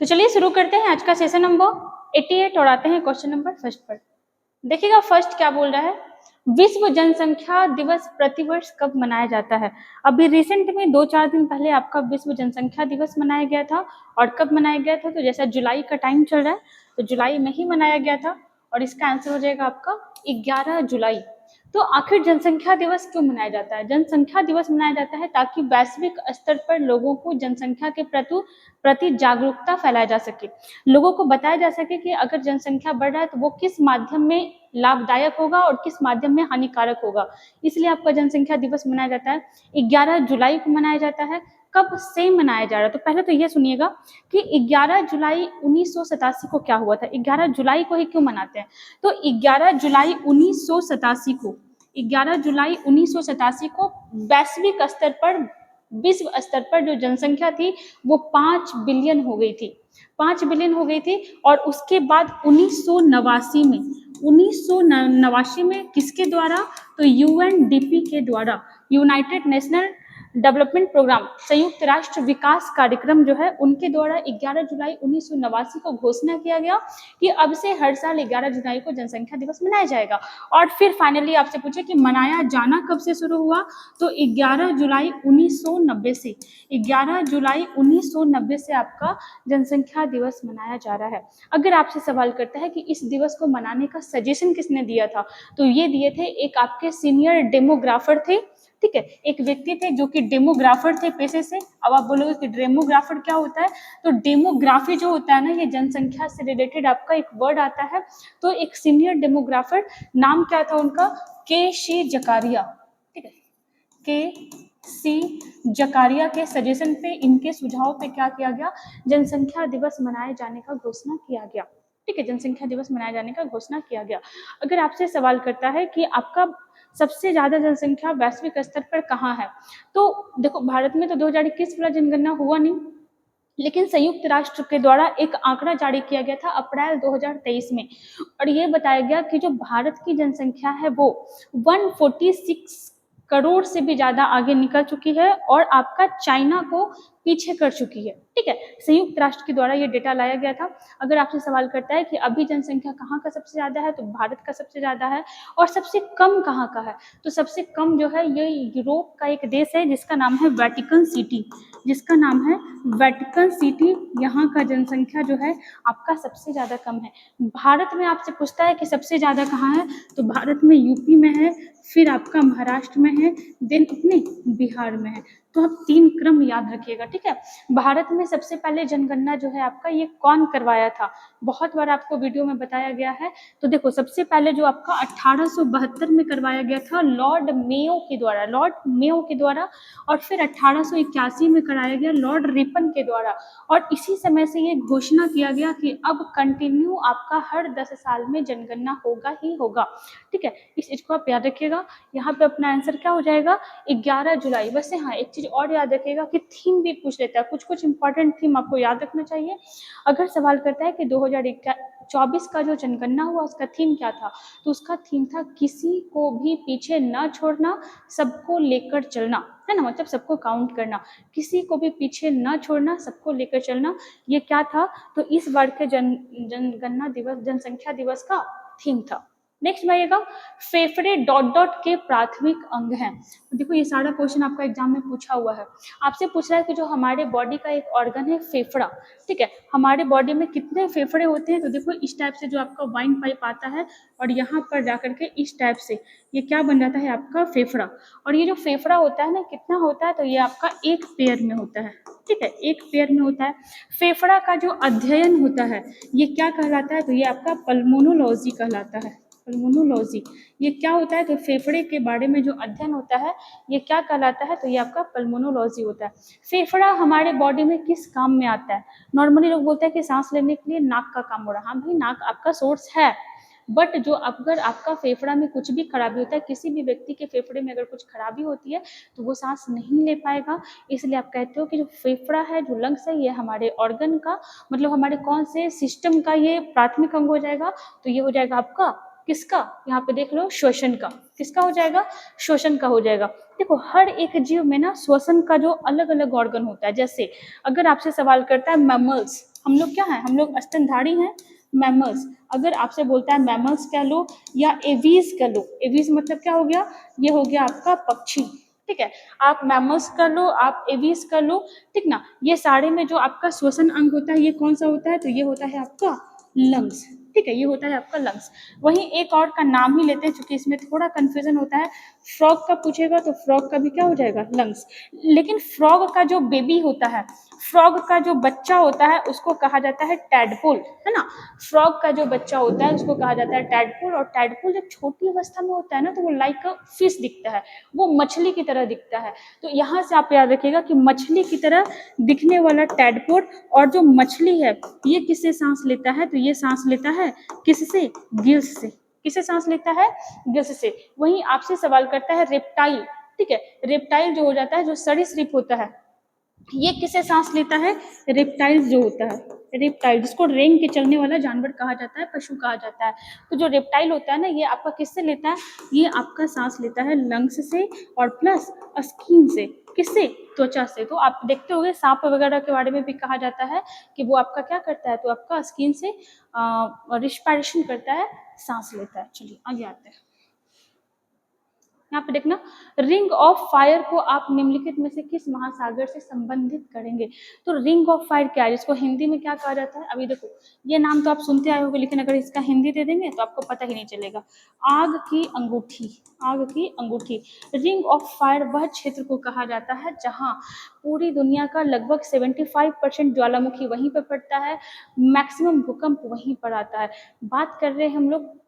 तो चलिए शुरू करते हैं आज का सेशन नंबर 88 और आते हैं क्वेश्चन नंबर फर्स्ट पर। देखिएगा फर्स्ट क्या बोल रहा है, विश्व जनसंख्या दिवस प्रतिवर्ष कब मनाया जाता है। अभी रिसेंट में 2-4 दिन पहले आपका विश्व जनसंख्या दिवस मनाया गया था। और कब मनाया गया था, तो जैसा जुलाई का टाइम चल रहा है तो जुलाई में ही मनाया गया था। और इसका आंसर हो जाएगा आपका 11 जुलाई। तो आखिर जनसंख्या दिवस क्यों मनाया जाता है? जनसंख्या दिवस मनाया जाता है ताकि वैश्विक स्तर पर लोगों को जनसंख्या के प्रति जागरूकता फैलाया जा सके। लोगों को बताया जा सके कि अगर जनसंख्या बढ़ रहा है तो वो किस माध्यम में लाभदायक होगा और किस माध्यम में हानिकारक होगा। इसलिए आपका जनसंख्या दिवस मनाया जाता है। 11 जुलाई को मनाया जाता है। कब से मनाया जा रहा है, तो पहले तो ये सुनिएगा कि 11 जुलाई 1987 को क्या हुआ था। 11 जुलाई को ही क्यों मनाते हैं, तो 11 जुलाई 1987 को 11 जुलाई 1987 को वैश्विक स्तर पर, विश्व स्तर पर जो जनसंख्या थी वो 5 बिलियन हो गई थी। 5 बिलियन हो गई थी। और उसके बाद 1989 में किसके द्वारा, तो यूएनडीपी के द्वारा, यूनाइटेड नेशनल डेवलपमेंट प्रोग्राम, संयुक्त राष्ट्र विकास कार्यक्रम जो है उनके द्वारा 11 जुलाई 1989 को घोषणा किया गया कि अब से हर साल 11 जुलाई को जनसंख्या दिवस मनाया जाएगा। और फिर फाइनली आपसे पूछे कि मनाया जाना कब से शुरू हुआ, तो 11 जुलाई 1990 से। 11 जुलाई 1990 से आपका जनसंख्या दिवस मनाया जा रहा है। अगर आपसे सवाल करता है कि इस दिवस को मनाने का सजेशन किसने दिया था, तो ये दिए थे एक आपके सीनियर डेमोग्राफर थे। ठीक है, एक व्यक्ति थे जो कि डेमोग्राफर थे पेशे से। अब आप बोलोगे कि डेमोग्राफर क्या होता है, तो डेमोग्राफी जो होता है ना, ये जनसंख्या से रिलेटेड आपका एक वर्ड आता है। तो एक सीनियर डेमोग्राफर, नाम क्या था उनका, के.सी. जकारिया। ठीक है, के.सी. जकारिया के सजेशन पे, इनके सुझाव पे क्या किया गया, जनसंख्या दिवस मनाए जाने का घोषणा किया गया। ठीक है, जनसंख्या दिवस मनाए जाने का घोषणा किया गया। अगर आपसे सवाल करता है कि आपका सबसे ज्यादा जनसंख्या वैश्विक स्तर पर कहाँ है, तो देखो भारत में तो 2021 वाला जनगणना हुआ नहीं, लेकिन संयुक्त राष्ट्र के द्वारा एक आंकड़ा जारी किया गया था अप्रैल 2023 में। और ये बताया गया कि जो भारत की जनसंख्या है वो 146 करोड़ से भी ज्यादा आगे निकल चुकी है और आपका चाइना को पीछे कर चुकी है। ठीक है, संयुक्त राष्ट्र के द्वारा ये डेटा लाया गया था। अगर आपसे सवाल करता है कि अभी जनसंख्या कहाँ का सबसे ज्यादा है, तो भारत का सबसे ज्यादा है। और सबसे कम कहाँ का है, तो सबसे कम जो है ये यूरोप का एक देश है जिसका नाम है वेटिकन सिटी। जिसका नाम है वेटिकन सिटी, यहाँ का जनसंख्या जो है आपका सबसे ज्यादा कम है। भारत में आपसे पूछता है कि सबसे ज्यादा कहाँ है, तो भारत में यूपी में है, फिर आपका महाराष्ट्र में है, देन अपने बिहार में है। तो आप 3 क्रम याद रखिएगा। ठीक है, भारत में सबसे पहले जनगणना जो है आपका ये कौन करवाया था, बहुत बार आपको वीडियो में बताया गया है। तो देखो सबसे पहले जो आपका 1872 में करवाया गया था लॉर्ड मेयो के द्वारा, और फिर 1881 में कराया गया लॉर्ड रिपन के द्वारा। और इसी समय से ये घोषणा किया गया कि अब कंटिन्यू आपका हर 10 साल में जनगणना होगा ही होगा। ठीक है, इस चीज को आप याद रखिएगा। यहाँ पे अपना आंसर क्या हो जाएगा, 11 जुलाई। वैसे हाँ, एक चीज और याद रखिएगा कि थीम भी पूछ लेता है, कुछ कुछ इंपॉर्टेंट थीम आपको याद रखना चाहिए। अगर सवाल करता है कि 2024 का जो जनगणना हुआ उसका थीम क्या था, तो उसका थीम था किसी को भी पीछे न छोड़ना, सबको लेकर चलना। है ना, मतलब सबको काउंट करना, किसी को भी पीछे न छोड़ना, सबको लेकर चलना, ये क्या था। तो इस बार के जनगणना दिवस, जनसंख्या दिवस का थीम था। नेक्स्ट आइएगा, फेफड़े डॉट डॉट के प्राथमिक अंग हैं। देखो ये सारा क्वेश्चन आपका एग्जाम में पूछा हुआ है। आपसे पूछ रहा है कि जो हमारे बॉडी का एक ऑर्गन है फेफड़ा, ठीक है, हमारे बॉडी में कितने फेफड़े होते हैं, तो देखो इस टाइप से जो आपका वाइन पाइप आता है और यहाँ पर जाकर के इस टाइप से ये क्या बन जाता है आपका फेफड़ा। और ये जो फेफड़ा होता है ना, कितना होता है, तो ये आपका एक पेयर में होता है। ठीक है, एक पेयर में होता है। फेफड़ा का जो अध्ययन होता है ये क्या कहलाता है, तो ये आपका पल्मोनोलॉजी कहलाता है। पल्मोनोलॉजी, ये क्या होता है, तो फेफड़े के बारे में जो अध्ययन होता है ये क्या कहलाता है, तो ये आपका पल्मोनोलॉजी होता है। फेफड़ा हमारे बॉडी में किस काम में आता है, नॉर्मली लोग बोलते हैं कि सांस लेने के लिए नाक का काम हो रहा है। हाँ भाई, नाक आपका सोर्स है, बट जो अगर आपका फेफड़ा में कुछ भी खराबी होता है, किसी भी व्यक्ति के फेफड़े में अगर कुछ खराबी होती है तो वो सांस नहीं ले पाएगा। इसलिए आप कहते हो कि जो फेफड़ा है, जो लंग्स है, ये हमारे ऑर्गन का, मतलब हमारे कौन से सिस्टम का ये प्राथमिक अंग हो जाएगा, तो ये हो जाएगा आपका किसका, यहाँ पे देख लो श्वसन का, किसका हो जाएगा, श्वसन का हो जाएगा। देखो हर एक जीव में ना श्वसन का जो अलग अलग ऑर्गन होता है, जैसे अगर आपसे सवाल करता है मैमल्स, हम लोग क्या है, हम लोग स्तनधारी हैं, मैमल्स, अगर आपसे बोलता है मैमल्स कह लो या एवीज कह लो, एवीज मतलब क्या हो गया, ये हो गया आपका पक्षी, ठीक है, आप मैमल्स कर लो, आप एवीज कर लो, ठीक ना, ये सारे में जो आपका श्वसन अंग होता है ये कौन सा होता है, तो ये होता है आपका लंग्स, ठीक है, ये होता है आपका लंग्स। वहीं एक और का नाम ही लेते हैं क्योंकि इसमें थोड़ा कंफ्यूजन होता है, फ्रॉग का पूछेगा तो फ्रॉग का भी क्या हो जाएगा, लंग्स। लेकिन फ्रॉग का जो बेबी होता है, फ्रॉग का जो बच्चा होता है उसको कहा जाता है टैडपोल, है ना, फ्रॉग का जो बच्चा होता है उसको कहा जाता है टैडपोल, और टैडपोल जब छोटी अवस्था में होता है ना तो वो लाइक अ फिश दिखता है, वो मछली की तरह दिखता है। तो यहाँ से आप याद रखिएगा कि मछली की तरह दिखने वाला टैडपोल, और जो मछली है ये किससे सांस लेता है, तो ये सांस लेता है किससे, गिल्स से, किससे सांस लेता है, गिल्स से। वहीं आपसे सवाल करता है रेप्टाइल, ठीक है, रेप्टाइल जो हो जाता है, जो सरीसृप होता है, ये किससे सांस लेता है, रेप्टाइल जो होता है, रेप्टाइल जिसको रेंग के चलने वाला जानवर कहा जाता है, पशु कहा जाता है, तो जो रेप्टाइल होता है ना ये आपका किससे लेता है, ये आपका सांस लेता है लंग्स से और प्लस स्किन से, किससे, त्वचा से। तो आप देखते होंगे सांप वगैरह के बारे में भी कहा जाता है कि वो आपका क्या करता है, तो आपका स्किन से रिस्पायरेशन करता है, सांस लेता है। चलिए आगे आते हैं, यहाँ पे देखना, रिंग ऑफ फायर को आप निम्नलिखित में से किस महासागर से संबंधित करेंगे, तो रिंग ऑफ फायर क्या है, इसको हिंदी में क्या कहा जाता है, अभी देखो ये नाम तो आप सुनते आए होंगे लेकिन अगर इसका हिंदी दे देंगे तो आपको पता ही नहीं चलेगा, आग की अंगूठी, आग की अंगूठी। रिंग ऑफ फायर वह क्षेत्र को कहा जाता है जहां पूरी दुनिया का लगभग 75% ज्वालामुखी वहीं पर पड़ता है, मैक्सिमम भूकंप वहीं पर आता है। बात कर रहे हैं हम लोग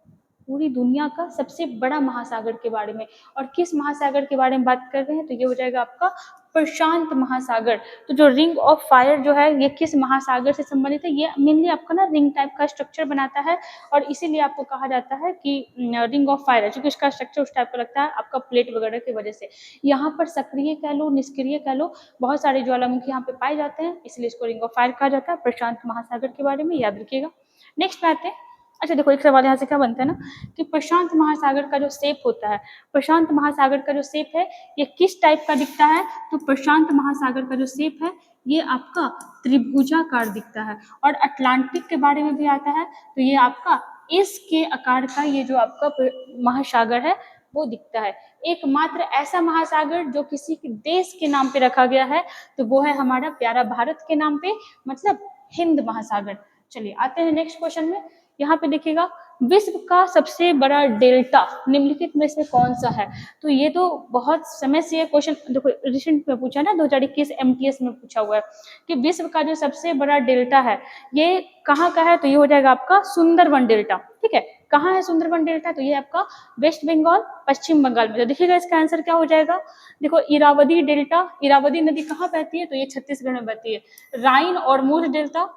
पूरी दुनिया का सबसे बड़ा महासागर के बारे में, और किस महासागर के बारे में बात कर रहे हैं, तो ये हो जाएगा आपका प्रशांत महासागर। तो जो रिंग ऑफ फायर जो है ये किस महासागर से संबंधित है, ये मेनली आपका ना रिंग टाइप का स्ट्रक्चर बनाता है, और इसीलिए आपको कहा जाता है कि रिंग ऑफ फायर है, क्योंकि इसका स्ट्रक्चर उस टाइप का लगता है आपका प्लेट वगैरह की वजह से। यहाँ पर सक्रिय कह लो, निष्क्रिय कह लो, बहुत सारे ज्वालामुखी यहाँ पे पाए जाते हैं, इसलिए इसको रिंग ऑफ फायर कहा जाता है। प्रशांत महासागर के बारे में याद रखिएगा। नेक्स्ट में आते हैं, अच्छा देखो एक सवाल यहाँ से क्या बनता है ना कि प्रशांत महासागर का जो शेप होता है, प्रशांत महासागर का जो शेप है ये किस टाइप का दिखता है, तो प्रशांत महासागर का जो शेप है ये आपका त्रिभुजाकार दिखता है। और अटलांटिक के बारे में भी आता है तो ये आपका एस के आकार का ये जो आपका महासागर है वो दिखता है। एकमात्र ऐसा महासागर जो किसी के देश के नाम पे रखा गया है तो वो है हमारा प्यारा भारत के नाम पे, मतलब हिंद महासागर। चलिए आते हैं नेक्स्ट क्वेश्चन में। यहाँ पे देखिएगा, विश्व का सबसे बड़ा डेल्टा निम्नलिखित में से कौन सा है, तो ये तो बहुत समय से ये क्वेश्चन देखो रिसेंट में पूछा ना, 2021 MTS में पूछा हुआ है कि विश्व का जो सबसे बड़ा डेल्टा है ये कहाँ का है, तो ये हो जाएगा आपका सुंदरवन डेल्टा। ठीक है, कहाँ है सुंदरवन डेल्टा, तो ये आपका वेस्ट बंगाल पश्चिम बंगाल में। तो देखिएगा इसका आंसर क्या हो जाएगा, देखो इरावदी डेल्टा, इरावदी नदी कहाँ बहती है, तो ये छत्तीसगढ़ में बहती है। राइन और मूर डेल्टा,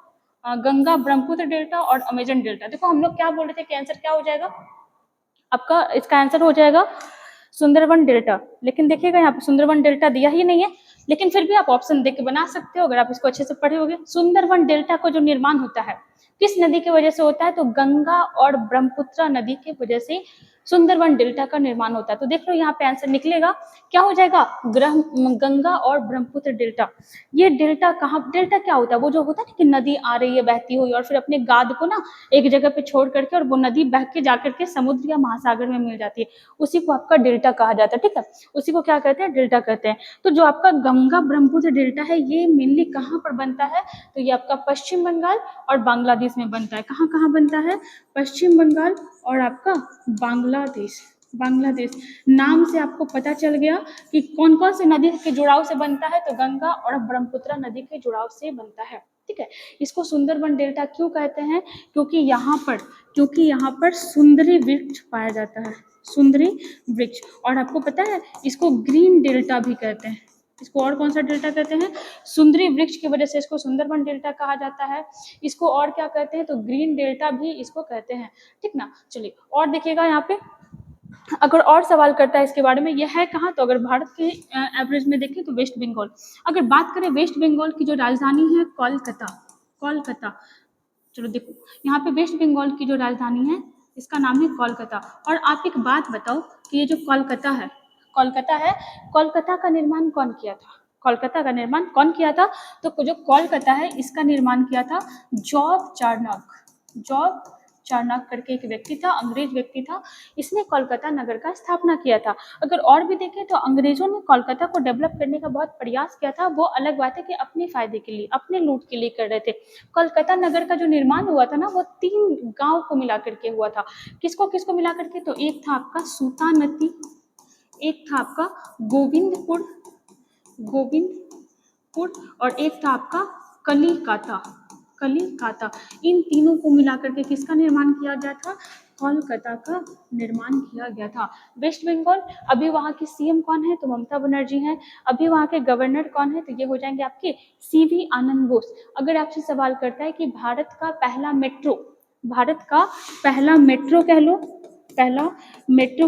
गंगा ब्रह्मपुत्र डेल्टा और अमेजन डेल्टा। देखो हम लोग क्या बोल रहे थे कि आंसर क्या हो जाएगा आपका, इसका आंसर हो जाएगा सुंदरवन डेल्टा, लेकिन देखिएगा यहाँ पे सुंदरवन डेल्टा दिया ही नहीं है, लेकिन फिर भी आप ऑप्शन देख के बना सकते हो अगर आप इसको अच्छे से पढ़े होगे। सुंदरवन डेल्टा का जो निर्माण होता है किस नदी की वजह से होता है, तो गंगा और ब्रह्मपुत्र नदी की वजह से सुंदरवन डेल्टा का निर्माण होता है। तो देख लो यहाँ पे आंसर निकलेगा क्या हो जाएगा, गंगा और ब्रह्मपुत्र डेल्टा। ये डेल्टा कहाँ, डेल्टा क्या होता है, वो जो होता है ना कि नदी आ रही है बहती हुई और फिर अपने गाद को ना एक जगह पे छोड़ करके और वो नदी बह के जाकर के समुद्र या महासागर में मिल जाती है, उसी को आपका डेल्टा कहा जाता है। ठीक है, उसी को क्या कहते हैं, डेल्टा कहते हैं। तो जो आपका गंगा ब्रह्मपुत्र डेल्टा है ये मेनली कहाँ पर बनता है, तो ये आपका पश्चिम बंगाल और बांग्लादेश में बनता है। कहाँ कहाँ बनता है, पश्चिम बंगाल और आपका बांग्लादेश। बांग्लादेश नाम से आपको पता चल गया कि कौन कौन से नदी के जुड़ाव से बनता है, तो गंगा और ब्रह्मपुत्र नदी के जुड़ाव से बनता है। ठीक है, इसको सुंदरवन डेल्टा क्यों कहते हैं, क्योंकि यहाँ पर सुंदरी वृक्ष पाया जाता है, सुंदरी वृक्ष। और आपको पता है इसको ग्रीन डेल्टा भी कहते हैं, इसको और कौन सा डेल्टा कहते हैं, सुंदरी वृक्ष की वजह से इसको सुंदरवन डेल्टा कहा जाता है। इसको और क्या कहते हैं, तो ग्रीन डेल्टा भी इसको कहते हैं। ठीक ना, चलिए और देखिएगा यहाँ पे अगर और सवाल करता है इसके बारे में, यह है कहाँ, तो अगर भारत के एवरेज में देखें तो वेस्ट बंगाल। अगर बात करें वेस्ट बंगाल की जो राजधानी है कोलकाता, कोलकाता। चलो देखो यहाँ पे वेस्ट बंगाल की जो राजधानी है इसका नाम है कोलकाता। और आप एक बात बताओ कि ये जो कोलकाता है, कोलकाता का निर्माण कौन किया था? कोलकाता का निर्माण कौन किया था? तो जो कोलकाता है इसका निर्माण किया था जॉब चार्नक करके एक व्यक्ति था, अंग्रेज व्यक्ति था। इसने कोलकाता नगर का स्थापना किया था। अगर और भी देखें तो अंग्रेजों ने कोलकाता को डेवलप करने का बहुत प्रयास किया था। वो अलग बात है कि अपने फायदे के लिए, अपने लूट के लिए कर रहे थे। कोलकाता नगर का जो निर्माण हुआ था ना, वो 3 गांव को मिला करके हुआ था। किसको किसको मिला करके? तो एक था आपका सूतानती, एक था आपका गोविंदपुर और एक था आपका कलिकाता। इन तीनों को मिलाकर के किसका निर्माण किया गया था? कोलकाता का निर्माण किया गया था। वेस्ट बंगाल, अभी वहाँ की सीएम कौन है? तो ममता बनर्जी हैं। अभी वहाँ के गवर्नर कौन है? तो ये हो जाएंगे आपके सीवी आनंद बोस। अगर आपसे सवाल करता है कि भारत का पहला मेट्रो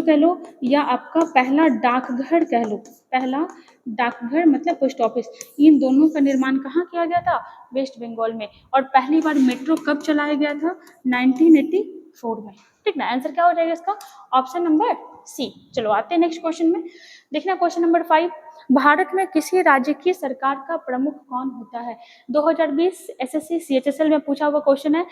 कह लो या आपका पहला डाकघर कह लो, पहला डाकघर मतलब पोस्ट ऑफिस, इन दोनों का निर्माण कहाँ किया गया था? वेस्ट बंगाल में। और पहली बार मेट्रो कब चलाया गया था? 1984 में। ठीक ना, आंसर क्या हो जाएगा इसका? Option number C. चलो आते हैं नेक्स्ट क्वेश्चन में। देखना क्वेश्चन नंबर 5, भारत में किसी राज्य की सरकार का प्रमुख कौन होता है? 2020 एसएससी सीएचएसएल में पूछा हुआ क्वेश्चन है।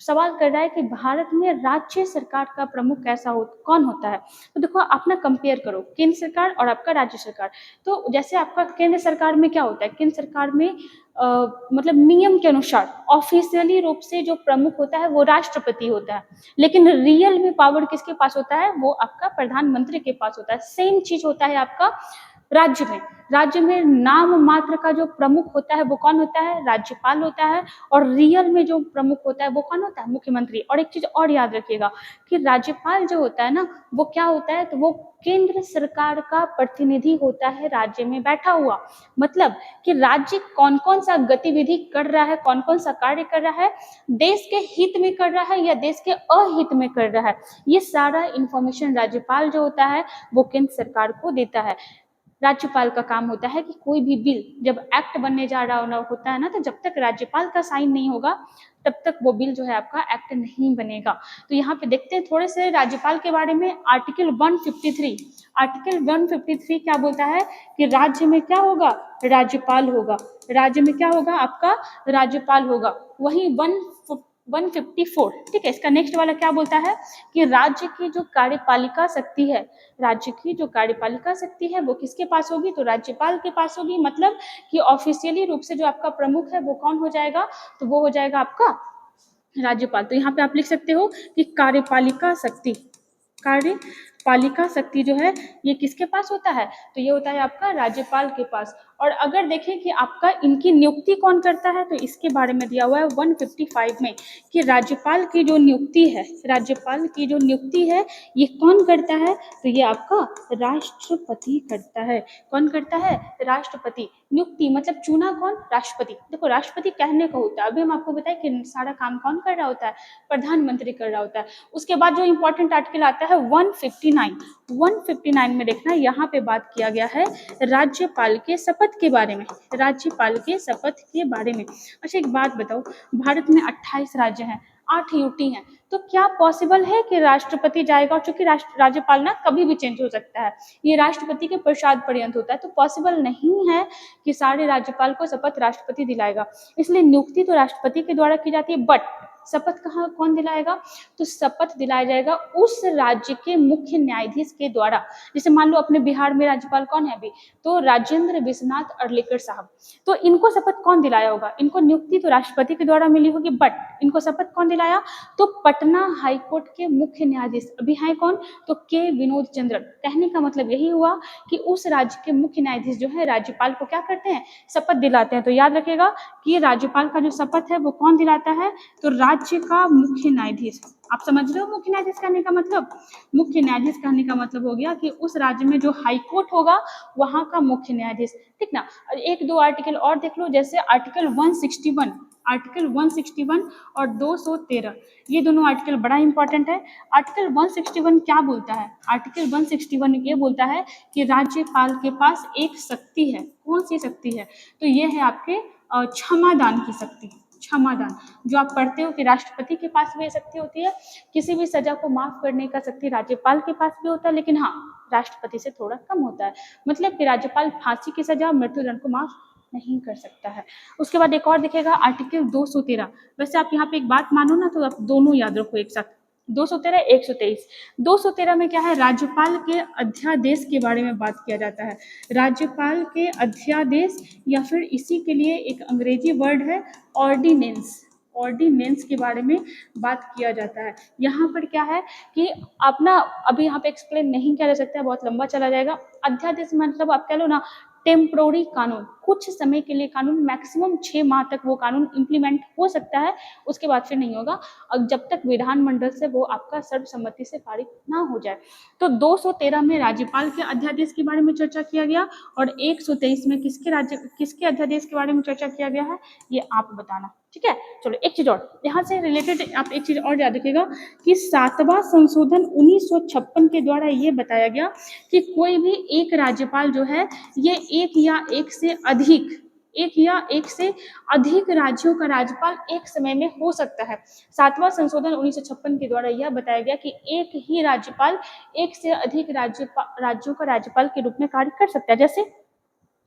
सवाल कर रहा है कि भारत में राज्य सरकार का प्रमुख कौन होता है? तो देखो आप ना कंपेयर करो केंद्र सरकार और आपका राज्य सरकार। तो जैसे आपका केंद्र सरकार में क्या होता है? केंद्र सरकार में मतलब नियम के अनुसार ऑफिशियली रूप से जो प्रमुख होता है वो राष्ट्रपति होता है, लेकिन रियल में पावर किसके पास होता है? वो आपका प्रधानमंत्री के पास होता है। सेम चीज होता है आपका राज्य में नाम मात्र का जो प्रमुख होता है वो कौन होता है? राज्यपाल होता है। और रियल में जो प्रमुख होता है वो कौन होता है? मुख्यमंत्री। और एक चीज और याद रखिएगा कि राज्यपाल जो होता है ना, वो क्या होता है? तो वो केंद्र सरकार का प्रतिनिधि होता है राज्य में बैठा हुआ। मतलब कि राज्य कौन कौन सा गतिविधि कर रहा है, कौन कौन सा कार्य कर रहा है, देश के हित में कर रहा है या देश के अहित में कर रहा है, ये सारा इंफॉर्मेशन राज्यपाल जो होता है वो केंद्र सरकार को देता है। राज्यपाल का काम होता है कि कोई भी बिल जब एक्ट बनने जा रहा होता है ना, तो जब तक राज्यपाल का साइन नहीं होगा तब तक वो बिल जो है आपका एक्ट नहीं बनेगा। तो यहाँ पे देखते हैं थोड़े से राज्यपाल के बारे में। आर्टिकल 153 क्या बोलता है? कि राज्य में क्या होगा? राज्यपाल होगा। राज्य में क्या होगा? आपका राज्यपाल होगा। वही 154, ठीक है। इसका नेक्स्ट वाला क्या बोलता है? कि राज्य की जो कार्यपालिका शक्ति है वो किसके पास होगी? तो राज्यपाल के पास होगी। मतलब कि ऑफिशियली रूप से जो आपका प्रमुख है वो कौन हो जाएगा? तो वो हो जाएगा आपका राज्यपाल। तो यहाँ पे आप लिख सकते हो कि कार्यपालिका शक्ति जो है ये किसके पास होता है? तो ये होता है आपका राज्यपाल के पास। और अगर देखें कि आपका इनकी नियुक्ति कौन करता है, तो इसके बारे में दिया हुआ है 155 में कि राज्यपाल की जो नियुक्ति है ये कौन करता है? तो ये आपका राष्ट्रपति करता है। कौन करता है? राष्ट्रपति। नियुक्ति मतलब चुना कौन? राष्ट्रपति। देखो राष्ट्रपति कहने को होता है, अभी हम आपको बताएं कि सारा काम कौन कर रहा होता है? प्रधानमंत्री कर रहा होता है। उसके बाद जो इंपॉर्टेंट आर्टिकल आता है 159 में देखना, यहाँ पे बात किया गया है राज्यपाल के शपथ के बारे में। अच्छा एक बात बताओ, भारत में 28 राज्य हैं, 8 यूटी हैं, तो क्या पॉसिबल है कि राष्ट्रपति जाएगा? और चूंकि राज्यपाल ना कभी भी चेंज हो सकता है, ये राष्ट्रपति के प्रसाद पर्यंत होता है, तो पॉसिबल नहीं है कि सारे राज्यपाल को शपथ राष्ट्रपति दिलाएगा। इसलिए नियुक्ति तो राष्ट्रपति के द्वारा की जाती है, बट शपथ कौन दिलाएगा? तो शपथ दिलाया जाएगा उस राज्य के मुख्य न्यायाधीश के द्वारा। जैसे मान लो अपने बिहार में राज्यपाल कौन है अभी? तो राजेंद्र विश्वनाथ अर्लेकर साहब। तो इनको शपथ कौन दिलाया होगा? इनको नियुक्ति तो राष्ट्रपति के द्वारा मिली होगी, बट इनको शपथ कौन दिलाया? तो पटना हाईकोर्ट के मुख्य न्यायाधीश अभी हैं कौन? तो के विनोद चंद्रन। कहने का मतलब यही हुआ कि उस राज्य के मुख्य न्यायाधीश जो है राज्यपाल को क्या करते हैं? शपथ दिलाते हैं। तो याद रखिएगा कि राज्यपाल का जो शपथ है वो कौन दिलाता है? तो राज्य का मुख्य न्यायाधीश। आप समझ रहे हो मुख्य न्यायाधीश कहने का मतलब? मुख्य न्यायाधीश कहने का मतलब हो गया कि उस राज्य में जो हाई कोर्ट होगा वहां का मुख्य न्यायाधीश। ठीक ना। एक दो आर्टिकल और देख लो, जैसे आर्टिकल 161 और 213, ये दोनों आर्टिकल बड़ा इंपॉर्टेंट है। आर्टिकल 161 क्या बोलता है? आर्टिकल 161 ये बोलता है कि राज्यपाल के पास एक शक्ति है। कौन सी शक्ति है? तो ये है आपके क्षमादान की शक्ति। क्षमादान, जो आप पढ़ते हो कि राष्ट्रपति के पास भी ये शक्ति होती है, किसी भी सजा को माफ करने का शक्ति राज्यपाल के पास भी होता है, लेकिन हाँ राष्ट्रपति से थोड़ा कम होता है। मतलब कि राज्यपाल फांसी की सजा, मृत्युदंड को माफ नहीं कर सकता है। उसके बाद एक और दिखेगा आर्टिकल 213। वैसे आप यहाँ पे एक बात मानो ना, तो आप दोनों याद रखो एक साथ, 213 123। 213 में क्या है, राज्यपाल के अध्यादेश के बारे में बात किया जाता है। राज्यपाल के अध्यादेश, या फिर इसी के लिए एक अंग्रेजी वर्ड है ऑर्डिनेंस, ऑर्डिनेंस के बारे में बात किया जाता है। यहाँ पर क्या है कि आप ना अभी यहाँ पे एक्सप्लेन नहीं किया जा सकता है, बहुत लंबा चला जाएगा। अध्यादेश मतलब आप कह लो ना टेम्प्रोरी कानून, कुछ समय के लिए कानून, मैक्सिमम 6 माह तक वो कानून इम्प्लीमेंट हो सकता है, उसके बाद फिर नहीं होगा, और जब तक विधानमंडल से वो आपका सर्वसम्मति से पारित ना हो जाए। तो 213 में राज्यपाल के अध्यादेश के बारे में चर्चा किया गया, और 123 में किसके अध्यादेश के बारे में चर्चा किया गया है, ये आप बताना। ठीक है, चलो एक चीज और यहाँ से रिलेटेड आप एक चीज और याद रखिएगा कि 7वां संशोधन 1956 के द्वारा ये बताया गया कि कोई भी एक राज्यपाल जो है ये एक या एक से अधिक राज्यों का राज्यपाल एक समय में हो सकता है। 7वां संशोधन 1956 के द्वारा यह बताया गया कि एक ही राज्यपाल एक से अधिक राज्यों का राज्यपाल के रूप में कार्य कर सकता है। जैसे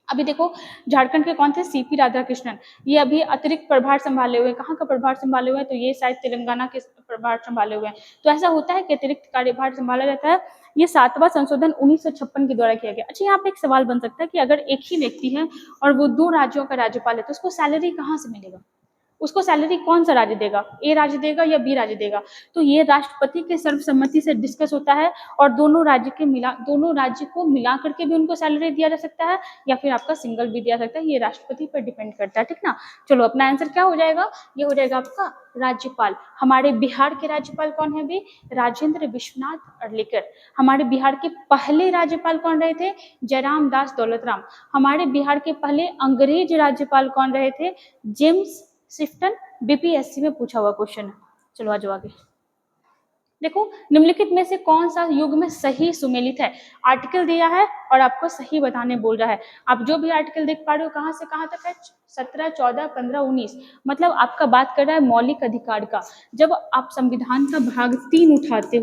अभी देखो झारखंड के कौन थे, सीपी राधाकृष्णन, ये अभी अतिरिक्त प्रभार संभाले हुए हैं। कहाँ का प्रभार संभाले हुए हैं, तो ये शायद तेलंगाना के प्रभार संभाले हुए हैं। तो ऐसा होता है कि अतिरिक्त कार्यभार संभाला जाता है। ये 7वां संशोधन 1956 के द्वारा किया गया। अच्छा, यहाँ पे एक सवाल बन सकता है कि अगर एक ही व्यक्ति है और वो 2 राज्यों का राज्यपाल है, तो उसको सैलरी कहाँ से मिलेगा, उसको सैलरी कौन सा राज्य देगा, ए राज्य देगा या बी राज्य देगा। तो ये राष्ट्रपति के सर्वसम्मति से डिस्कस होता है, और दोनों राज्य को मिला करके भी उनको सैलरी दिया जा सकता है, या फिर आपका सिंगल भी दिया सकता है, ये राष्ट्रपति पर डिपेंड करता है। ठीक ना, चलो अपना आंसर क्या हो जाएगा, ये हो जाएगा आपका राज्यपाल। हमारे बिहार के राज्यपाल कौन है भी, राजेंद्र विश्वनाथ अर्लेकर। हमारे बिहार के पहले राज्यपाल कौन रहे थे, जयराम दास दौलतराम। हमारे बिहार के पहले अंग्रेज राज्यपाल कौन रहे थे, जेम्स शिफ्टन। बीपीएससी में पूछा हुआ क्वेश्चन है। चलो आ जाओ आगे। देखो निम्नलिखित में से कौन सा युग में सही सुमेलित है, आर्टिकल दिया है और आपको सही बताने बोल रहा है। आप जो भी आर्टिकल देख पा रहे हो कहाँ से कहाँ तक है, 17, 14, 15, 19, मतलब आपका बात कर रहा है मौलिक अधिकार का। जब आप संविधान का भाग 3 उठाते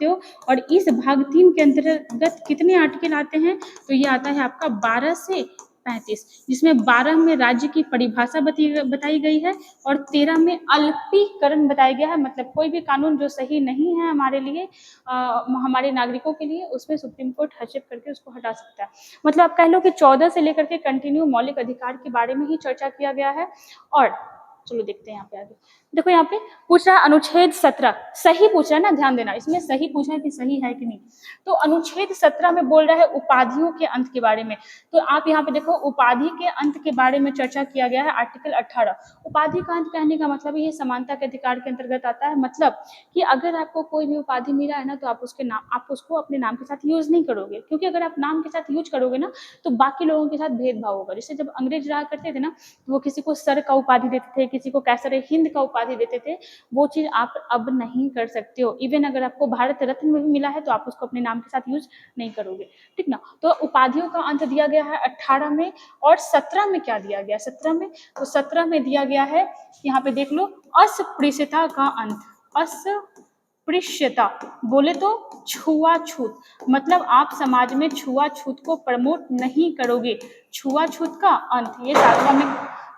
हो, और इस भाग 3 के अंतर्गत कितने आर्टिकल आते हैं, तो ये आता है आपका 12 से 35, जिसमें 12 में राज्य की परिभाषा बताई गई है, और 13 में अल्पीकरण बताया गया है। मतलब कोई भी कानून जो सही नहीं है हमारे लिए, हमारे नागरिकों के लिए, उसमें सुप्रीम कोर्ट हस्तक्षेप करके उसको हटा सकता है। मतलब आप कह लो कि 14 से लेकर के कंटिन्यू मौलिक अधिकार के बारे में ही चर्चा किया गया है। और चलो देखते हैं यहाँ पे आगे। देखो यहाँ पे पूछ रहा है अनुच्छेद 17, सही पूछ रहा है ना, ध्यान देना, इसमें सही पूछा है कि सही है कि नहीं। तो अनुच्छेद 17 में बोल रहा है उपाधियों के अंत के बारे में। तो आप यहाँ पे देखो उपाधि के अंत के बारे में चर्चा किया गया है आर्टिकल 18। उपाधि का अंत कहने का मतलब ये समानता के अधिकार के अंतर्गत आता है। मतलब कि अगर आपको कोई भी उपाधि मिला है ना, तो आप उसको अपने नाम के साथ यूज नहीं करोगे, क्योंकि अगर आप नाम के साथ यूज करोगे ना, तो बाकी लोगों के साथ भेदभाव होगा। जैसे जब अंग्रेज रहा करते थे ना, तो वो किसी को सर का उपाधि देते थे, किसी को कैसर हिंद का उपाधि देते थे, वो चीज आप अब नहीं कर सकते हो। इवन अगर आपको भारत रत्न में भी मिला है, तो आप उसको अपने नाम के साथ यूज नहीं करोगे। ठीक ना, तो उपाधियों का अंत दिया गया है 18 में। और 17 में क्या दिया गया, 17 में, तो 17 में दिया गया है, यहाँ पे देख लो, अस्पृश्यता का अंत। अस्पृश्यता बोले तो छुआछूत, मतलब आप समाज में छुआछूत को प्रमोट नहीं करोगे, छुआछूत का अंत। ये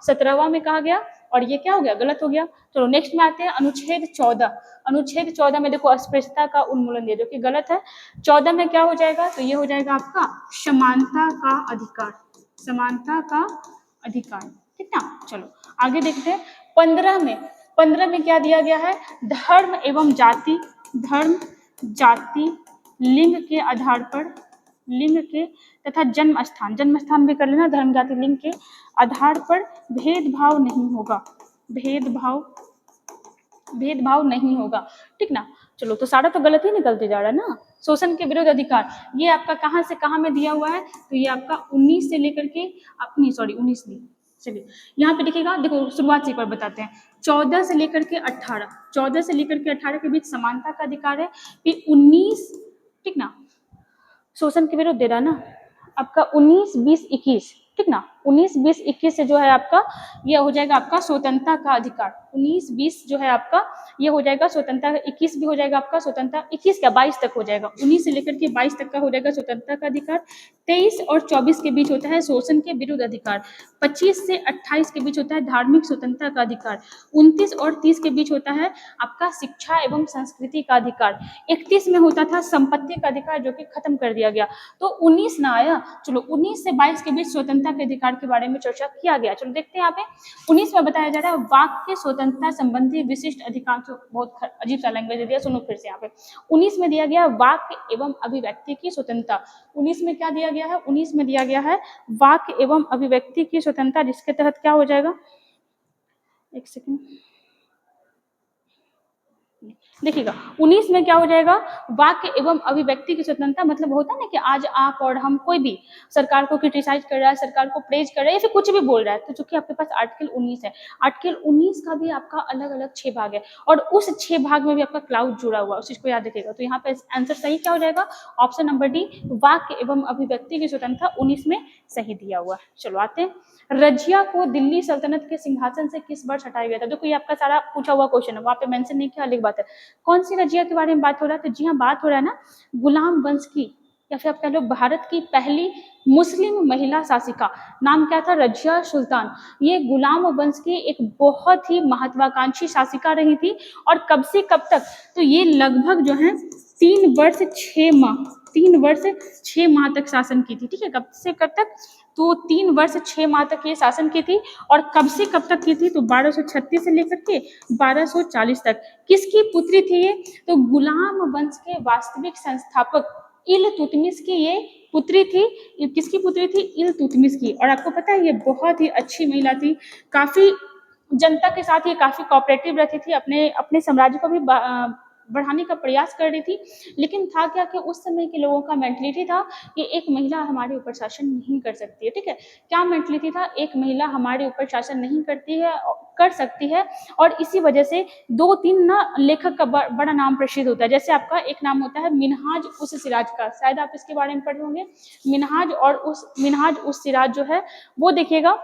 17वां में कहा गया, और ये क्या हो गया, गलत हो गया। चलो नेक्स्ट में आते हैं अनुच्छेद 14। अनुच्छेद 14 में देखो अस्पृश्यता का उन्मूलन दिया, जो कि गलत है। 14 में क्या हो जाएगा, तो ये हो जाएगा आपका समानता का अधिकार, समानता का अधिकार। ठीक ना, चलो आगे देखते हैं। 15 में क्या दिया गया है, धर्म एवं जाति, लिंग के आधार पर, लिंग के तथा जन्म स्थान भी कर लेना, धर्म जाति लिंग के आधार पर भेदभाव नहीं होगा, भेदभाव नहीं होगा। ठीक ना, चलो तो सारा तो गलत ही निकलते जा रहा है ना। शोषण के विरुद्ध अधिकार, ये आपका कहाँ से कहाँ में दिया हुआ है, तो ये आपका 19 से लेकर के अपनी 19 नहीं, चलिए यहाँ पे देखिएगा, देखो शुरुआत से एक बार बताते हैं। 14 से लेकर के 18 के बीच समानता का अधिकार है। फिर 19, ठीक ना, शोषण के विरुद्ध दे रहा ना आपका 19, 20, 21, ठीक ना, 19, 20, 21 से जो है आपका ये हो जाएगा आपका स्वतंत्रता का अधिकार। 19, 20 जो है आपका ये हो जाएगा स्वतंत्रता, 21 भी हो जाएगा आपका स्वतंत्रता, 21 क्या 22 तक हो जाएगा, 19 से लेकर के 22 तक का हो जाएगा स्वतंत्रता का अधिकार। 23 और 24 के बीच होता है शोषण के विरुद्ध अधिकार। 25 से 28 के बीच होता है धार्मिक स्वतंत्रता का अधिकार। 29 और 30 के बीच होता है आपका शिक्षा एवं संस्कृति का अधिकार। 31 में होता था संपत्ति का अधिकार, जो कि खत्म कर दिया गया। तो 19 ना आया, चलो 19 से 22 के बीच स्वतंत्रता के अधिकार के बारे में चर्चा किया गया। चलो देखते हैं यहाँ पे 19 में बताया जा रहा है वाक्य स्वतंत्रता संबंधी विशिष्ट अधिकार। तो बहुत अजीब सा लैंग्वेज दे दिया, सुनो फिर से यहाँ पे। 19 में दिया गया वाक्य एवं अभिव्यक्ति की स्वतंत्रता। 19 में क्या दिया गया है, 19 में दिया गया है वाक्य एवं अभिव्यक्ति की स्वतंत्रता, जिसके तहत क्या हो जाएगा, एक सेकंड देखिएगा। 19 में क्या हो जाएगा, वाक्य एवं अभिव्यक्ति की स्वतंत्रता, मतलब होता है ना कि आज आप और हम कोई भी सरकार को क्रिटिसाइज कर रहा है, सरकार को प्रेज कर रहा है या फिर कुछ भी बोल रहा है, तो चूंकि आपके पास आर्टिकल 19 है, आर्टिकल 19 का भी आपका अलग अलग 6 भाग है और उस 6 भाग में भी आपका क्लाउड जुड़ा हुआ है, उस चीज को याद रखिएगा। तो यहाँ पे आंसर सही क्या हो जाएगा, ऑप्शन नंबर डी, वाक्य एवं अभिव्यक्ति की स्वतंत्रता 19 में सही दिया हुआ है। चलो आते हैं, रजिया को दिल्ली सल्तनत के सिंहासन से किस वर्ष हटाया गया था। देखो ये आपका सारा पूछा हुआ क्वेश्चन है, वहां पे मेंशन नहीं किया, अलग बात है। कौन सी रजिया के बारे में बात हो रहा है, तो जी हाँ बात हो रहा है ना गुलाम वंश की, या फिर आप कह लो भारत की पहली मुस्लिम महिला शासिका, नाम क्या था, रजिया सुल्तान। ये गुलाम वंश की एक बहुत ही महत्वाकांक्षी शासिका रही थी, और कब से कब तक, तो ये लगभग जो है 3 वर्ष 6 माह, 3 वर्ष 6 माह तक शासन की थी। ठीक है, कब से कब तक, तो 3 वर्ष 6 माह तक ये शासन की थी। और कब से कब तक की थी, तो 1236 से लेकर के 1240 तक। किसकी पुत्री थी ये, तो गुलाम वंश के वास्तविक संस्थापक इल्तुतमिश की ये पुत्री थी। ये किसकी पुत्री थी, इल्तुतमिश की। और आपको पता है ये बहुत ही अच्छी महिला थी, काफी जनता के साथ ये काफी कोऑपरेटिव रहती थी, अपने अपने साम्राज्य को भी बढ़ाने का प्रयास कर रही थी। लेकिन था क्या कि उस समय के लोगों का मेंटलिटी था कि एक महिला हमारे ऊपर शासन नहीं कर सकती है। ठीक है, क्या मेंटलिटी था, एक महिला हमारे ऊपर शासन नहीं करती है, कर सकती है। और इसी वजह से 2-3 ना लेखक का बड़ा नाम प्रसिद्ध होता है। जैसे आपका एक नाम होता है मिनहाज उस सिराज का, शायद आप इसके बारे में पढ़े होंगे। मिनहाज उस सिराज जो है वो देखिएगा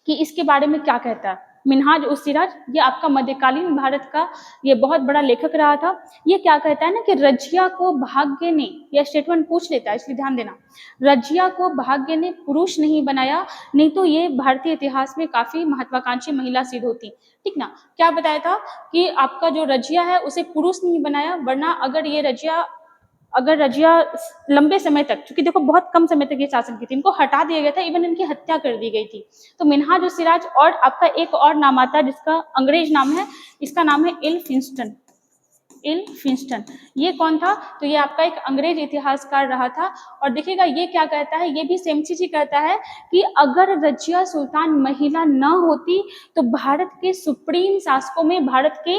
कि इसके बारे में क्या कहता है। मिनहाज उस सिराज ये आपका मध्यकालीन भारत का ये बहुत बड़ा लेखक रहा था। ये क्या कहता है ना कि रजिया को भाग्य ने, यह स्टेटमेंट पूछ लेता है इसलिए ध्यान देना, रजिया को भाग्य ने पुरुष नहीं बनाया, नहीं तो ये भारतीय इतिहास में काफी महत्वाकांक्षी महिला सिद्ध होती। ठीक ना, क्या बताया था कि आपका जो रजिया है उसे पुरुष नहीं बनाया, वरना अगर रजिया लंबे समय तक, क्योंकि देखो बहुत कम समय तक ये शासन की थी, इनको हटा दिया गया था, इवन इनकी हत्या कर दी गई थी। तो मिनहाज उस सिराज, और आपका एक और नाम आता है जिसका अंग्रेज नाम है, इसका नाम है इल्फिंस्टन। इल्फिंस्टन ये कौन था, तो ये आपका एक अंग्रेज इतिहासकार रहा था। और देखिएगा ये क्या कहता है, ये भी सेम चीज ही कहता है कि अगर रजिया सुल्तान महिला न होती तो भारत के सुप्रीम शासकों में, भारत के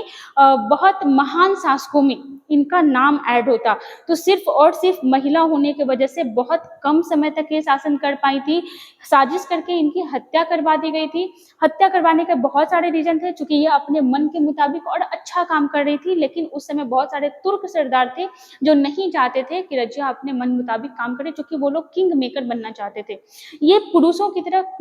बहुत महान शासकों में इनका नाम ऐड होता। तो सिर्फ और सिर्फ महिला होने की वजह से बहुत कम समय तक ये शासन कर पाई थी, साजिश करके इनकी हत्या करवा दी गई थी। हत्या करवाने के बहुत सारे रीजन थे, क्योंकि ये अपने मन के मुताबिक और अच्छा काम कर रही थी, लेकिन उस समय बहुत सारे तुर्क सरदार थे जो नहीं चाहते थे कि रजिया अपने मन मुताबिक काम करे, क्योंकि वो लोग किंग मेकर बनना चाहते थे। ये पुरुषों की तरह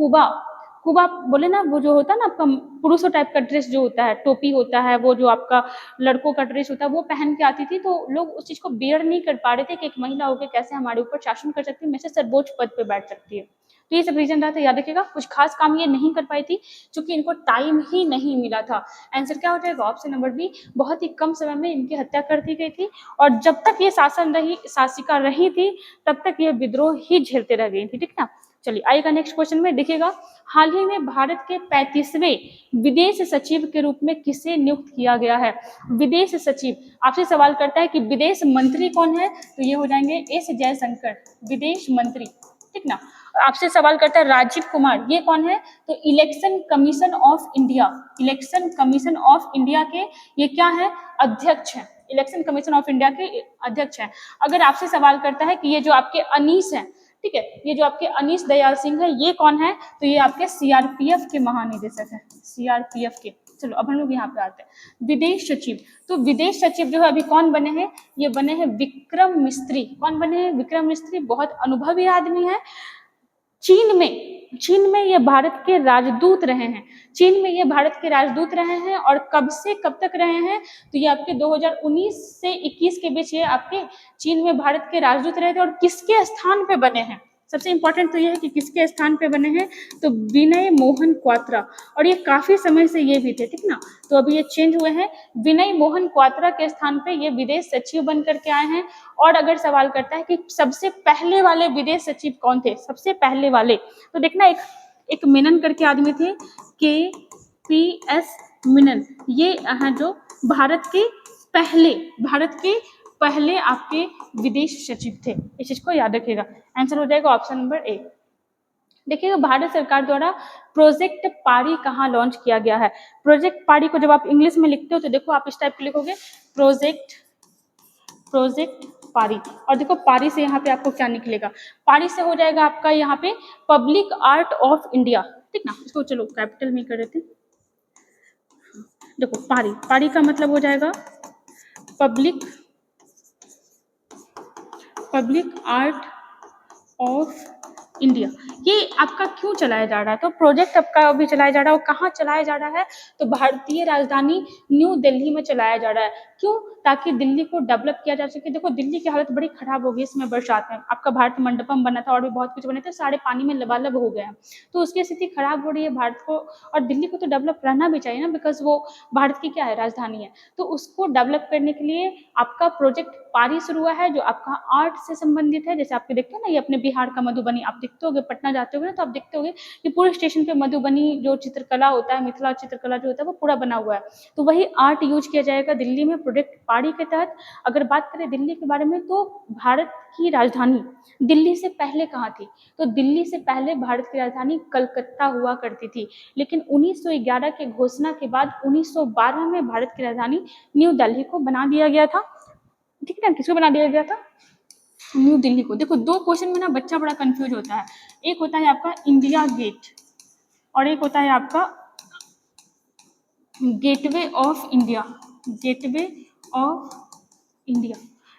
कुबा बोले ना, वो जो होता है ना आपका पुरुषों टाइप का ड्रेस जो होता है, टोपी होता है, वो जो आपका लड़कों का ड्रेस होता है, वो पहन के आती थी। तो लोग उस चीज को बेयर नहीं कर पा रहे थे कि एक महिला होकर कैसे हमारे ऊपर शासन कर सकती है, हमेशा सर्वोच्च पद पे बैठ सकती है। तो ये सब रीजन रहा था, याद रखिएगा। कुछ खास काम ये नहीं कर पाई थी क्योंकि इनको टाइम ही नहीं मिला था। आंसर क्या हो जाएगा, ऑप्शन नंबर बी, बहुत ही कम समय में इनकी हत्या कर दी गई थी। और जब तक ये शासिका रही थी तब तक ये विद्रोह ही झेलते रह गई थी। ठीक ना, चलिए आइएगा नेक्स्ट क्वेश्चन में। देखिएगा, हाल ही में भारत के 35वें विदेश सचिव के रूप में किसे नियुक्त किया गया है। विदेश सचिव आपसे सवाल करता है कि विदेश मंत्री कौन है, तो ये हो जाएंगे एस जयशंकर, विदेश मंत्री। ठीक ना, आपसे सवाल करता है राजीव कुमार, ये कौन है, तो election commission of India, election commission of India के ये क्या है, अध्यक्ष हैं। इलेक्शन कमीशन ऑफ इंडिया के अध्यक्ष हैं। अगर आपसे सवाल करता है कि ये जो आपके अनीस हैं, ठीक है, ये जो आपके अनीस दयाल सिंह है, ये कौन है, तो ये आपके सीआरपीएफ के महानिदेशक है, सीआरपीएफ के। चलो अब हम लोग यहाँ पे आते हैं विदेश सचिव। तो विदेश सचिव जो है अभी कौन बने हैं, ये बने हैं विक्रम मिस्त्री। कौन बने हैं, विक्रम मिस्त्री, बहुत अनुभवी आदमी है। चीन में चीन में ये भारत के राजदूत रहे हैं, चीन में ये भारत के राजदूत रहे हैं। और कब से कब तक रहे हैं, तो ये आपके 2019 से 21 के बीच ये आपके चीन में भारत के राजदूत रहे थे। और किसके स्थान पे बने हैं, सबसे इंपॉर्टेंट तो ये है कि किसके स्थान पे बने हैं, तो विनय मोहन क्वात्रा। और ये काफी समय से ये भी थे, ठीक ना, तो अभी ये चेंज हुए हैं। विनय मोहन क्वात्रा के स्थान पे ये विदेश सचिव बन करके आए हैं। और अगर सवाल करता है कि सबसे पहले वाले विदेश सचिव कौन थे, सबसे पहले वाले, तो देखना एक मेनन करके आदमी थे, KPS मेनन, ये हैं जो भारत के पहले आपके विदेश सचिव थे। इस चीज को याद रखिएगा। आंसर हो जाएगा ऑप्शन नंबर ए। देखिएगा, भारत सरकार द्वारा प्रोजेक्ट पारी कहाँ लॉन्च किया गया है। प्रोजेक्ट पारी को जब आप इंग्लिश में लिखते हो तो देखो आप इस टाइप के लिखोगे, प्रोजेक्ट पारी। और देखो पारी से यहाँ पे आपको क्या निकलेगा, पारी से हो जाएगा आपका यहाँ पे पब्लिक आर्ट ऑफ इंडिया, ठीक ना। इसको चलो कैपिटल में कर देते हैं। देखो पारी का मतलब हो जाएगा पब्लिक आर्ट ऑफ इंडिया। ये आपका क्यों चलाया जा रहा है, तो प्रोजेक्ट आपका अभी चलाया जा रहा है। और कहाँ चलाया जा रहा है, तो भारतीय राजधानी न्यू दिल्ली में चलाया जा रहा है। क्यों, ताकि दिल्ली को डेवलप किया जा सके। देखो दिल्ली की हालत बड़ी खराब हो गई इसमें बरसात में, आपका भारत मंडपम बना था और भी बहुत कुछ बने थे, सारे पानी में लबालब हो गए हैं। तो उसकी स्थिति खराब हो रही है भारत को। और दिल्ली को तो डेवलप रहना भी चाहिए ना, बिकॉज वो भारत की क्या है, राजधानी है। तो उसको डेवलप करने के लिए आपका प्रोजेक्ट पारी शुरू हुआ है, जो आपका आर्ट से संबंधित है। जैसे आपके देखते हो ना, ये अपने बिहार का मधुबनी, आप देखते होगे पटना जाते होगे ना, तो आप देखते होगे कि पूरे स्टेशन पे मधुबनी जो चित्रकला होता है, मिथिला चित्रकला जो होता है, वो पूरा बना हुआ है। तो वही आर्ट यूज किया जाएगा दिल्ली में प्रोजेक्ट पारी के तहत। अगर बात करें दिल्ली के बारे में, तो भारत की राजधानी दिल्ली से पहले कहाँ थी, तो दिल्ली से पहले भारत की राजधानी कलकत्ता हुआ करती थी। लेकिन 1911 के घोषणा के बाद 1912 में भारत की राजधानी न्यू दिल्ली को बना दिया गया था, ठीक है ना। किसको बना दिया गया था, न्यू दिल्ली को। देखो दो क्वेश्चन में ना बच्चा बड़ा कंफ्यूज होता है, एक होता है आपका इंडिया गेट और एक होता है आपका गेटवे ऑफ इंडिया।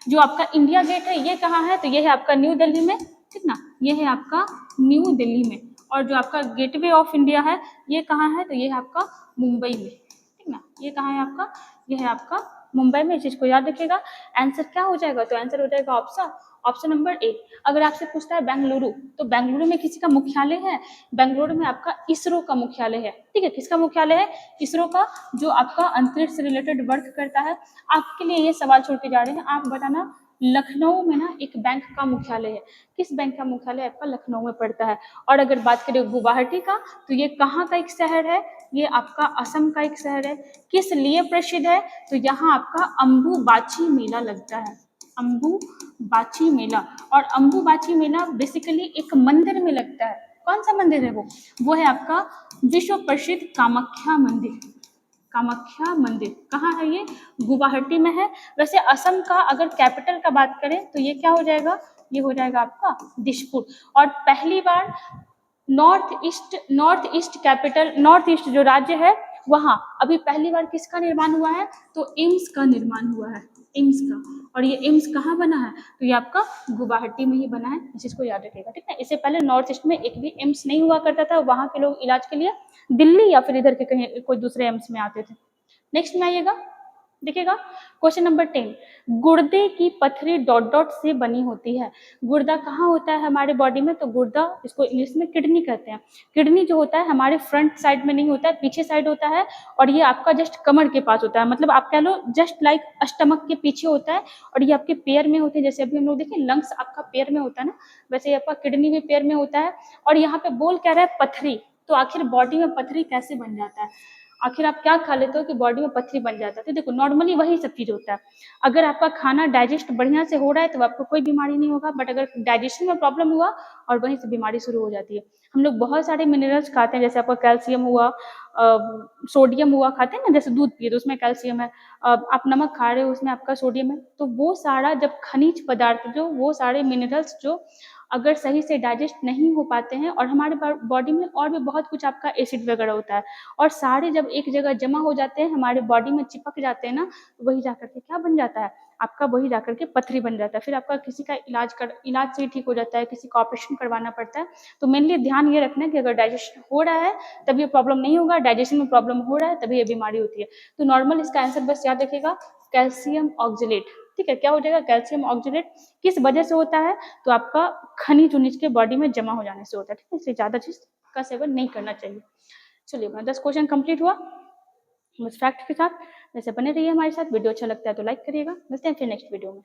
जो आपका इंडिया गेट है ये कहाँ है, तो ये है आपका न्यू दिल्ली में, ठीक ना, ये है आपका न्यू दिल्ली में। और जो आपका गेटवे ऑफ इंडिया है ये कहाँ है, तो ये है आपका मुंबई में, ठीक ना। ये कहाँ है आपका, ये है आपका मुंबई में। इस चीज को याद रखिएगा। आंसर क्या हो जाएगा, तो आंसर हो जाएगा ऑप्शन नंबर ए। अगर आपसे पूछता है बेंगलुरु, तो बेंगलुरु में किसी का मुख्यालय है, बेंगलुरु में आपका इसरो का मुख्यालय है, ठीक है। किसका मुख्यालय है, इसरो का, जो आपका अंतरिक्ष से रिलेटेड वर्क करता है। आपके लिए ये सवाल छोड़ के जा रहे हैं, आप बताना लखनऊ में ना एक बैंक का मुख्यालय है, किस बैंक का मुख्यालय आपका लखनऊ में पड़ता है। और अगर बात करें गुवाहाटी का, तो ये कहाँ का एक शहर है, ये आपका असम का एक शहर है। किस लिए प्रसिद्ध है, तो यहाँ आपका अम्बुबाची मेला लगता है, अम्बुबाची मेला। और अम्बुबाची मेला बेसिकली एक मंदिर में लगता है। कौन सा मंदिर है वो है आपका विश्व प्रसिद्ध कामाख्या मंदिर। कामाख्या मंदिर कहाँ है, ये गुवाहाटी में है। वैसे असम का अगर कैपिटल का बात करें तो ये क्या हो जाएगा, ये हो जाएगा आपका दिसपुर। और पहली बार नॉर्थ ईस्ट जो राज्य है वहाँ अभी पहली बार किसका निर्माण हुआ है, तो एम्स का निर्माण हुआ है, एम्स का। और ये एम्स कहाँ बना है, तो ये आपका गुवाहाटी में ही बना है, इस चीज को याद रखिएगा, ठीक है। इससे पहले नॉर्थ ईस्ट में एक भी एम्स नहीं हुआ करता था, वहाँ के लोग इलाज के लिए दिल्ली या फिर इधर के कहीं कोई दूसरे एम्स में आते थे। नेक्स्ट में आइएगा, देखिएगा क्वेश्चन नंबर 10, गुर्दे की पथरी डॉट डॉट से बनी होती है। गुर्दा कहाँ होता है हमारे बॉडी में, तो गुर्दा, इसको इंग्लिश में किडनी कहते हैं। किडनी जो होता है हमारे फ्रंट साइड में नहीं होता है, पीछे साइड होता है। और ये आपका जस्ट कमर के पास होता है, मतलब आप कह लो जस्ट लाइक स्टमक के पीछे होता है। और ये आपके पैर में होते हैं, जैसे अभी हम लोग देखें लंग्स आपका पैर में होता है ना, वैसे आपका किडनी भी पैर में होता है। और यहाँ पे बोल क्या रहा है, पथरी। तो आखिर बॉडी में पथरी कैसे बन जाता है, आखिर आप क्या खा लेते हो कि बॉडी में पथरी बन जाता है। तो देखो नॉर्मली वही सब चीज होता है। अगर आपका खाना डाइजेस्ट बढ़िया से हो रहा है तो आपको कोई बीमारी नहीं होगा, बट अगर डाइजेशन में प्रॉब्लम हुआ और वहीं से बीमारी शुरू हो जाती है। हम लोग बहुत सारे मिनरल्स खाते हैं, जैसे आपका कैल्शियम हुआ, सोडियम हुआ, खाते हैं ना, जैसे दूध पिए तो उसमें कैल्शियम है, आप नमक खा रहे हो उसमें आपका सोडियम है। तो वो सारा जब खनिज पदार्थ जो, वो सारे मिनरल्स जो अगर सही से डाइजेस्ट नहीं हो पाते हैं, और हमारे बॉडी में और भी बहुत कुछ आपका एसिड वगैरह होता है, और सारे जब एक जगह जमा हो जाते हैं हमारे बॉडी में चिपक जाते हैं ना, वही जाकर के क्या बन जाता है, आपका वही जाकर के पथरी बन जाता है, फिर आपका किसी का इलाज से ही ठीक हो जाता है, किसी का ऑपरेशन करवाना पड़ता है। तो मेनली ध्यान ये रखना है कि अगर डाइजेशन हो रहा है तब ये प्रॉब्लम नहीं होगा, डाइजेशन में प्रॉब्लम हो रहा है तभी ये बीमारी होती है। तो नॉर्मल इसका आंसर बस याद रखिएगा, कैल्शियम ऑक्जेलेट। ठीक है, क्या हो जाएगा, कैल्शियम ऑक्जेलेट। किस वजह से होता है, तो आपका खनिज उनिज के बॉडी में जमा हो जाने से होता है। ठीक है, इसलिए ज्यादा चीज का सेवन नहीं करना चाहिए। चलिए 10 क्वेश्चन कंप्लीट हुआ बस फैक्ट के साथ। वैसे बने रहिए हमारे साथ, वीडियो अच्छा लगता है तो लाइक करिएगा। मिलते हैं फिर नेक्स्ट वीडियो में।